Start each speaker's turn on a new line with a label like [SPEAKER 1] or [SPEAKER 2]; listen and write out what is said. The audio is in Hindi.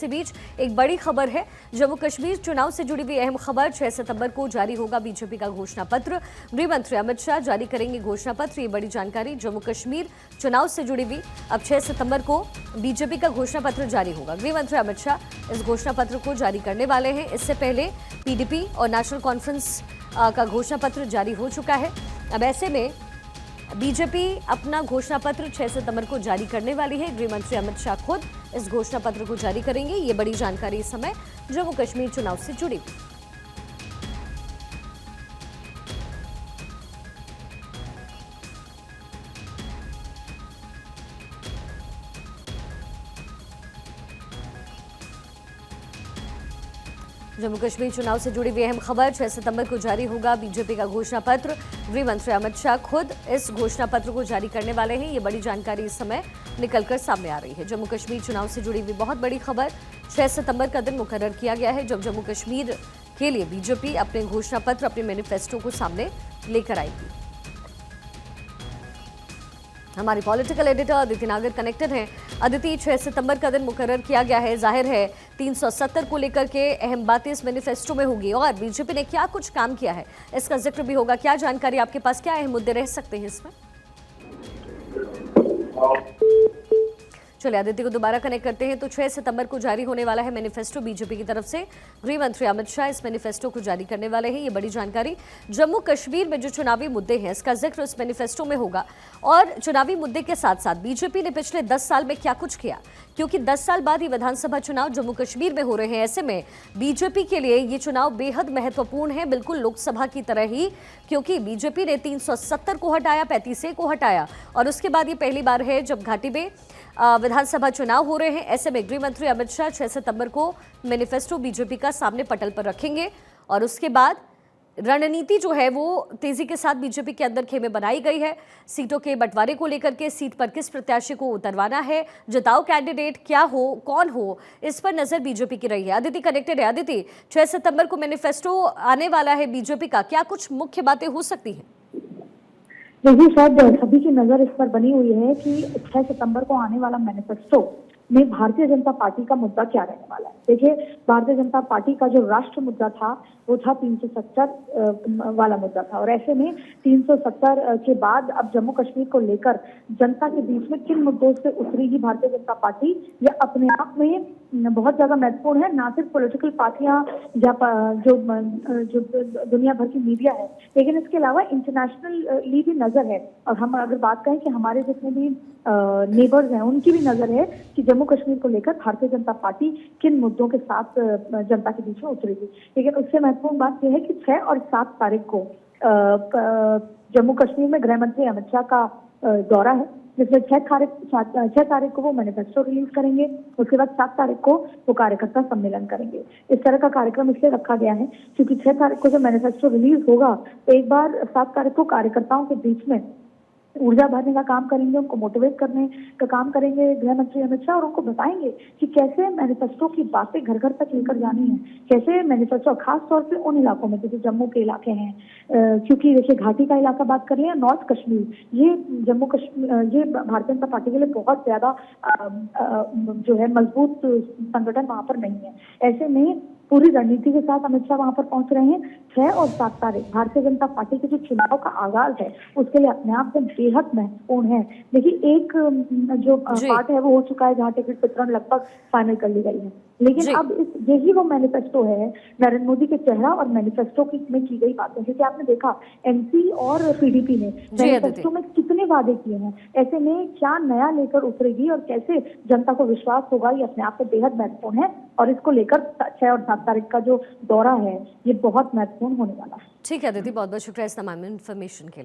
[SPEAKER 1] इसी बीच एक बड़ी खबर है, जम्मू कश्मीर चुनाव से जुड़ी हुई अहम खबर। 6 सितंबर को जारी होगा बीजेपी का घोषणा पत्र। गृह मंत्री अमित शाह जारी करेंगे घोषणा पत्र। ये बड़ी जानकारी जम्मू कश्मीर चुनाव से जुड़ी हुई। अब 6 सितंबर को बीजेपी का घोषणा पत्र जारी होगा। गृह मंत्री अमित शाह इस घोषणा पत्र को जारी करने वाले हैं। इससे पहले पीडीपी और नेशनल कॉन्फ्रेंस का घोषणा पत्र जारी हो चुका है। अब ऐसे में बीजेपी अपना घोषणा पत्र 6 सितंबर को जारी करने वाली है। गृह मंत्री अमित शाह खुद इस घोषणा पत्र को जारी करेंगे। ये बड़ी जानकारी इस समय जम्मू कश्मीर चुनाव से जुड़ी। जम्मू कश्मीर चुनाव से जुड़ी हुई अहम खबर। 6 सितंबर को जारी होगा बीजेपी का घोषणा पत्र। गृह मंत्री अमित शाह खुद इस घोषणा पत्र को जारी करने वाले हैं। ये बड़ी जानकारी इस समय निकलकर सामने आ रही है। जम्मू कश्मीर चुनाव से जुड़ी हुई बहुत बड़ी खबर। 6 सितंबर का दिन मुकर्रर किया गया है जब जम्मू कश्मीर के लिए बीजेपी अपने घोषणा पत्र, अपने मैनिफेस्टो को सामने लेकर आएगी। हमारी पॉलिटिकल एडिटर अदिति नागर कनेक्टेड हैं। अदिति, 6 सितंबर का दिन मुकर्रर किया गया है। जाहिर है 370 को लेकर के अहम बातें इस मैनिफेस्टो में होगी और बीजेपी ने क्या कुछ काम किया है इसका जिक्र भी होगा। क्या जानकारी आपके पास, क्या अहम मुद्दे रह सकते हैं इसमें? चलिए अदिति को दोबारा कनेक्ट करते हैं। तो 6 सितंबर को जारी होने वाला है मैनिफेस्टो बीजेपी की तरफ से। गृह मंत्री अमित शाह इस मैनिफेस्टो को जारी करने वाले हैं। ये बड़ी जानकारी। जम्मू कश्मीर में जो चुनावी मुद्दे हैं इसका जिक्र इस मैनिफेस्टो में होगा और चुनावी मुद्दे के साथ साथ बीजेपी ने पिछले 10 साल में क्या कुछ किया, क्योंकि 10 साल बाद ही विधानसभा चुनाव जम्मू कश्मीर में हो रहे हैं। ऐसे में बीजेपी के लिए ये चुनाव बेहद महत्वपूर्ण है, बिल्कुल लोकसभा की तरह ही, क्योंकि बीजेपी ने 370 को हटाया, 35 को हटाया और उसके बाद ये पहली बार है जब घाटी में विधानसभा चुनाव हो रहे हैं। ऐसे में गृह मंत्री अमित शाह 6 सितंबर को मैनिफेस्टो बीजेपी का सामने पटल पर रखेंगे और उसके बाद रणनीति जो है वो तेजी के साथ बीजेपी के अंदर खेमे बनाई गई है। सीटों के बंटवारे को लेकर के, सीट पर किस प्रत्याशी को उतरवाना है, जिताऊ कैंडिडेट क्या हो, कौन हो, इस पर नजर बीजेपी की रही है। अदिति कनेक्टेड है। अदिति, 6 सितंबर को मैनिफेस्टो आने वाला है बीजेपी का, क्या कुछ मुख्य बातें हो सकती हैं?
[SPEAKER 2] देखिए, शायद सभी की नजर इस पर बनी हुई है कि 6 सितंबर को आने वाला मैनिफेस्टो में भारतीय जनता पार्टी का मुद्दा क्या रहने वाला है। देखिए, भारतीय जनता पार्टी का जो राष्ट्र मुद्दा था वो था 370 वाला मुद्दा था और ऐसे में 370 के बाद अब जम्मू कश्मीर को लेकर जनता के बीच में किन मुद्दों से उतरेगी भारतीय जनता पार्टी, यह अपने आप में बहुत ज्यादा महत्वपूर्ण है। ना सिर्फ पॉलिटिकल पार्टियां या जो दुनिया भर की मीडिया है, लेकिन इसके अलावा इंटरनेशनली भी नजर है। और हम अगर बात करें कि हमारे जितने भी नेबर्स हैं उनकी भी नजर है कि जम्मू कश्मीर को लेकर भारतीय जनता पार्टी किन मुद्दों के साथ जनता के बीच में उतरेगी। लेकिन उससे महत्वपूर्ण बात यह है कि 6 और 7 तारीख को जम्मू कश्मीर में गृह मंत्री अमित शाह का दौरा है, जिसमें 6 तारीख को वो मैनिफेस्टो रिलीज करेंगे। उसके बाद 7 तारीख को वो कार्यकर्ता सम्मेलन करेंगे। इस तरह का कार्यक्रम इसलिए रखा गया है क्योंकि 6 तारीख को जब मैनिफेस्टो रिलीज होगा तो एक बार 7 तारीख को कार्यकर्ताओं के बीच में ऊर्जा भरने का काम करेंगे, उनको मोटिवेट करने का काम करेंगे गृह मंत्री अमित शाह और उनको बताएंगे कि कैसे मैनिफेस्टो की बातें घर घर तक लेकर जानी है, कैसे मैनिफेस्टो खास तौर पे उन इलाकों में जैसे जम्मू के इलाके हैं, क्योंकि देखिए घाटी का इलाका बात कर लें या नॉर्थ कश्मीर, ये जम्मू कश्मीर ये भारतीय जनता पार्टी के लिए बहुत ज्यादा जो है मजबूत संगठन वहां पर नहीं है। ऐसे में पूरी रणनीति के साथ अमित शाह वहां पर पहुंच रहे हैं। 6 और 7 तारीख भारतीय जनता पार्टी के जो चुनाव का आगाज है उसके लिए अपने आप में बेहद महत्वपूर्ण है। देखिए, एक जो पार्ट है वो हो चुका है जहाँ टिकट वितरण लगभग फाइनल कर ली गई है, लेकिन अब यही वो मैनिफेस्टो है नरेंद्र मोदी के चेहरा और मैनिफेस्टो में की गई बातें। जैसे आपने देखा एनसी और पीडीपी ने मैनिफेस्टो में कितने वादे किए हैं, ऐसे में क्या नया लेकर उतरेगी और कैसे जनता को विश्वास होगा, ये अपने आप में बेहद महत्वपूर्ण है और इसको लेकर 6 और 7 तारीख का जो दौरा है ये बहुत महत्वपूर्ण होने वाला है।
[SPEAKER 1] ठीक है अदिति, बहुत बहुत शुक्रिया इस तमाम इन्फॉर्मेशन के लिए।